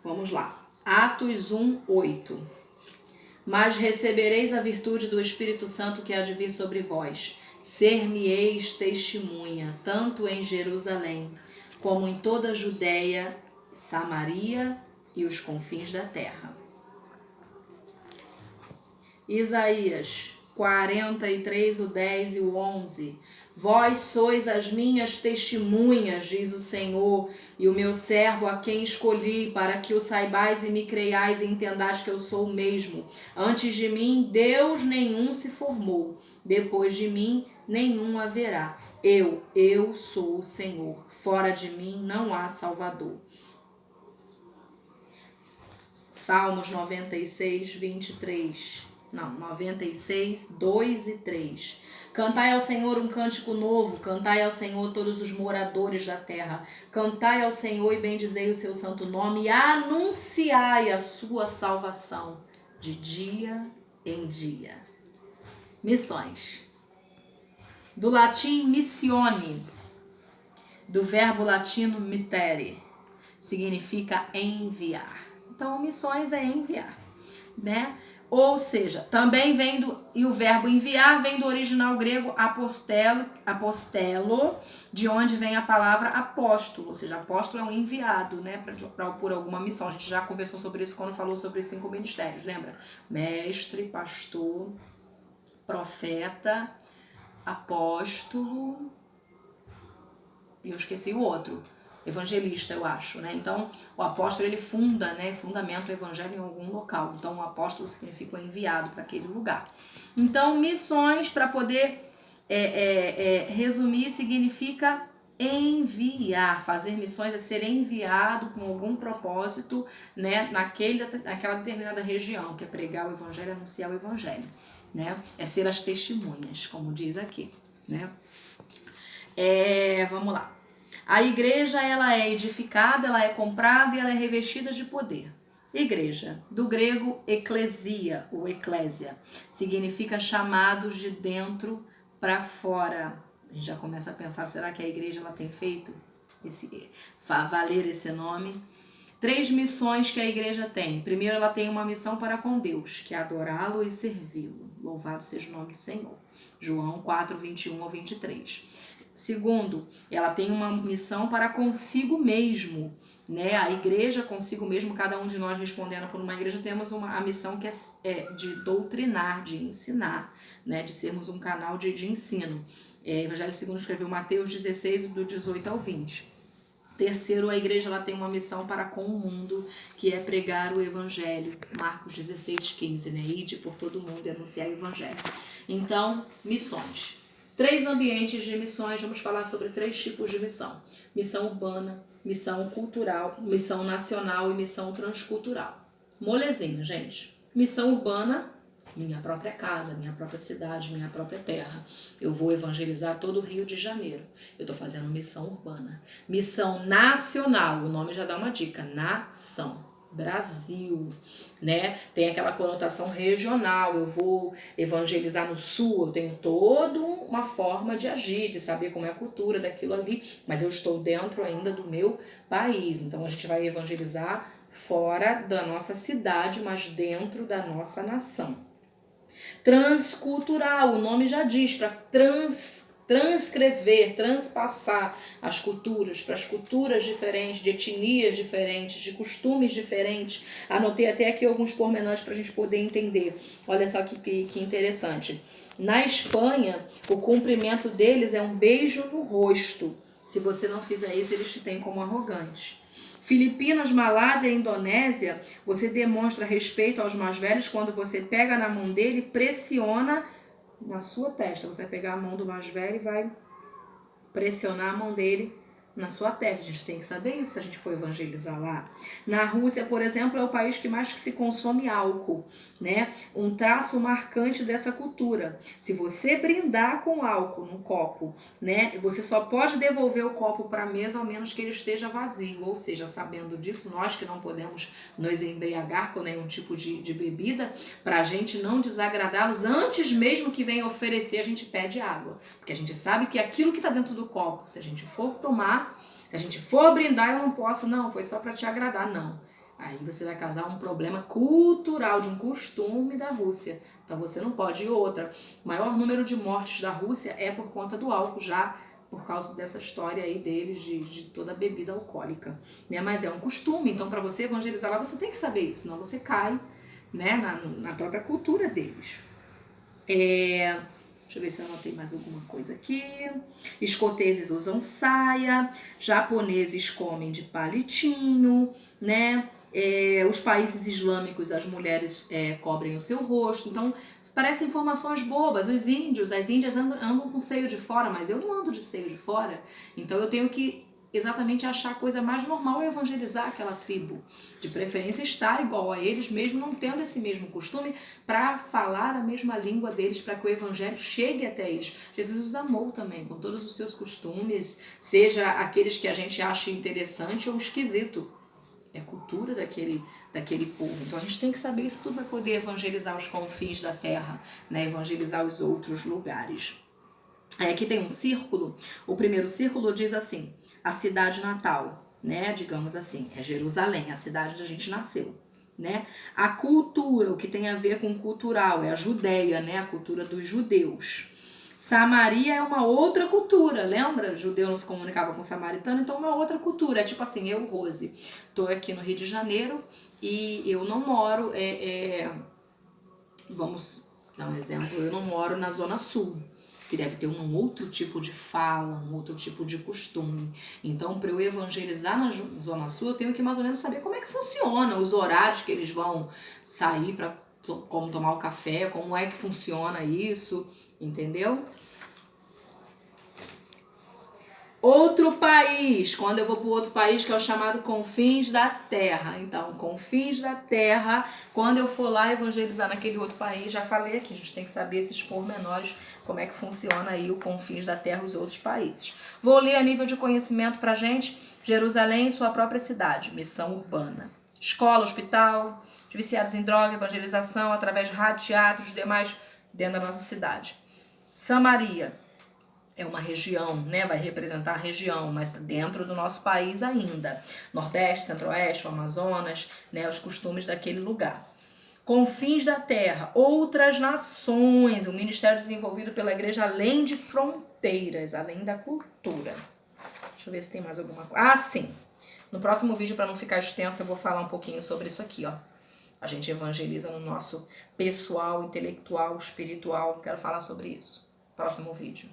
Vamos lá. Atos 1:8. Mas recebereis a virtude do Espírito Santo que há de vir sobre vós. Ser-me-eis testemunha, tanto em Jerusalém, como em toda a Judéia, Samaria e os confins da terra. Isaías 43, o 10 e o 11. Vós sois as minhas testemunhas, diz o Senhor, e o meu servo a quem escolhi, para que o saibais e me creiais e entendais que eu sou o mesmo. Antes de mim, Deus nenhum se formou. Depois de mim, nenhum haverá. Eu sou o Senhor. Fora de mim não há Salvador. Salmos 96, 23. Não, 96, 2 e 3. Cantai ao Senhor um cântico novo, cantai ao Senhor todos os moradores da terra. Cantai ao Senhor e bendizei o seu santo nome e anunciai a sua salvação de dia em dia. Missões. Do latim missione, do verbo latino mittere, significa enviar. Então, missões é enviar, né? Ou seja, também e o verbo enviar vem do original grego apostelo, de onde vem a palavra apóstolo, ou seja, apóstolo é um enviado, né, por alguma missão. A gente já conversou sobre isso quando falou sobre os 5 ministérios, lembra? Mestre, pastor, profeta, apóstolo, e eu esqueci o outro. Evangelista, eu acho, né? Então, o apóstolo, ele fundamenta o evangelho em algum local. Então, o apóstolo significa o enviado para aquele lugar. Então, missões, para poder resumir, significa enviar. Fazer missões é ser enviado com algum propósito, né? Naquela determinada região, que é pregar o evangelho, anunciar o evangelho, né? É ser as testemunhas, como diz aqui, né? Vamos lá. A igreja, ela é edificada, ela é comprada e ela é revestida de poder. Igreja, do grego eclesia, ou eclésia, significa chamados de dentro para fora. A gente já começa a pensar, será que a igreja ela tem feito valer esse nome? 3 missões que a igreja tem. Primeiro, ela tem uma missão para com Deus, que é adorá-lo e servi-lo. Louvado seja o nome do Senhor. João 4, 21 ao 23. Segundo, ela tem uma missão para consigo mesmo, né? A igreja consigo mesmo, cada um de nós respondendo por uma igreja, temos a missão que é de doutrinar, de ensinar, né? De sermos um canal de ensino. Evangelho segundo escreveu Mateus 16, do 18 ao 20. Terceiro, a igreja ela tem uma missão para com o mundo, que é pregar o evangelho. Marcos 16, 15, né? Ide por todo mundo e anunciar o evangelho. Então, missões. 3 ambientes de missões, vamos falar sobre 3 tipos de missão. Missão urbana, missão cultural, missão nacional e missão transcultural. Molezinha, gente. Missão urbana, minha própria casa, minha própria cidade, minha própria terra. Eu vou evangelizar todo o Rio de Janeiro. Eu estou fazendo missão urbana. Missão nacional, o nome já dá uma dica, nação. Brasil, né? Tem aquela conotação regional, eu vou evangelizar no sul, eu tenho toda uma forma de agir, de saber como é a cultura daquilo ali, mas eu estou dentro ainda do meu país, então a gente vai evangelizar fora da nossa cidade, mas dentro da nossa nação. Transcultural, o nome já diz, para transcrever, transpassar as culturas, para as culturas diferentes, de etnias diferentes, de costumes diferentes. Anotei até aqui alguns pormenores para a gente poder entender. Olha só que interessante. Na Espanha, o cumprimento deles é um beijo no rosto. Se você não fizer isso, eles te têm como arrogante. Filipinas, Malásia e Indonésia, você demonstra respeito aos mais velhos quando você pega na mão dele e pressiona na sua testa. Você vai pegar a mão do mais velho e vai pressionar a mão dele na sua testa. A gente tem que saber isso se a gente for evangelizar lá. Na Rússia, por exemplo, é o país que mais se consome álcool, né? Um traço marcante dessa cultura. Se você brindar com álcool no copo, né? Você só pode devolver o copo para a mesa ao menos que ele esteja vazio. Ou seja, sabendo disso, nós que não podemos nos embriagar com nenhum tipo de bebida, para a gente não desagradá-los, antes mesmo que venha oferecer, a gente pede água. Porque a gente sabe que aquilo que está dentro do copo, se a gente for tomar, se a gente for brindar, eu não posso, não, foi só para te agradar, não. Aí você vai causar um problema cultural, de um costume da Rússia. Então você não pode. E outra, o maior número de mortes da Rússia é por conta do álcool, já por causa dessa história aí deles de toda a bebida alcoólica, né? Mas é um costume, então para você evangelizar lá você tem que saber isso, senão você cai, né, na própria cultura deles. Deixa eu ver se eu anotei mais alguma coisa aqui. Escoteses usam saia, japoneses comem de palitinho, né? Os países islâmicos, as mulheres cobrem o seu rosto. Então, parecem informações bobas. Os índios, as índias andam com seio de fora, mas eu não ando de seio de fora. Então, eu tenho que exatamente achar a coisa mais normal é evangelizar aquela tribo. De preferência estar igual a eles, mesmo não tendo esse mesmo costume, para falar a mesma língua deles, para que o evangelho chegue até eles. Jesus os amou também, com todos os seus costumes, seja aqueles que a gente acha interessante ou esquisito. É a cultura daquele povo. Então a gente tem que saber isso tudo para poder evangelizar os confins da terra, né? Evangelizar os outros lugares. Aqui tem um círculo. O primeiro círculo diz assim: a cidade natal, né? Digamos assim, é Jerusalém, a cidade onde a gente nasceu, né? A cultura, o que tem a ver com cultural, é a Judéia, né? A cultura dos judeus. Samaria é uma outra cultura, lembra? O judeu não se comunicava com o samaritano, então é uma outra cultura. É tipo assim, eu, Rose, tô aqui no Rio de Janeiro e eu não moro, vamos dar um exemplo, eu não moro na Zona Sul, que deve ter um outro tipo de fala, um outro tipo de costume. Então, para eu evangelizar na Zona Sul, eu tenho que mais ou menos saber como é que funciona, os horários que eles vão sair para como tomar o café, como é que funciona isso, entendeu? Outro país, quando eu vou para outro país, que é o chamado Confins da Terra. Então, Confins da Terra, quando eu for lá evangelizar naquele outro país, já falei aqui, a gente tem que saber esses pormenores, como é que funciona aí o Confins da Terra, os outros países. Vou ler a nível de conhecimento pra gente, Jerusalém e sua própria cidade, missão urbana. Escola, hospital, de viciados em droga, evangelização através de rádio, teatros e demais dentro da nossa cidade. Samaria é uma região, né? Vai representar a região, mas dentro do nosso país ainda. Nordeste, Centro-Oeste, o Amazonas, né? Os costumes daquele lugar. Confins da Terra, outras nações, um ministério desenvolvido pela igreja além de fronteiras, além da cultura. Deixa eu ver se tem mais alguma coisa. Ah, sim! No próximo vídeo, para não ficar extenso, eu vou falar um pouquinho sobre isso aqui, ó. A gente evangeliza no nosso pessoal, intelectual, espiritual. Quero falar sobre isso. Próximo vídeo.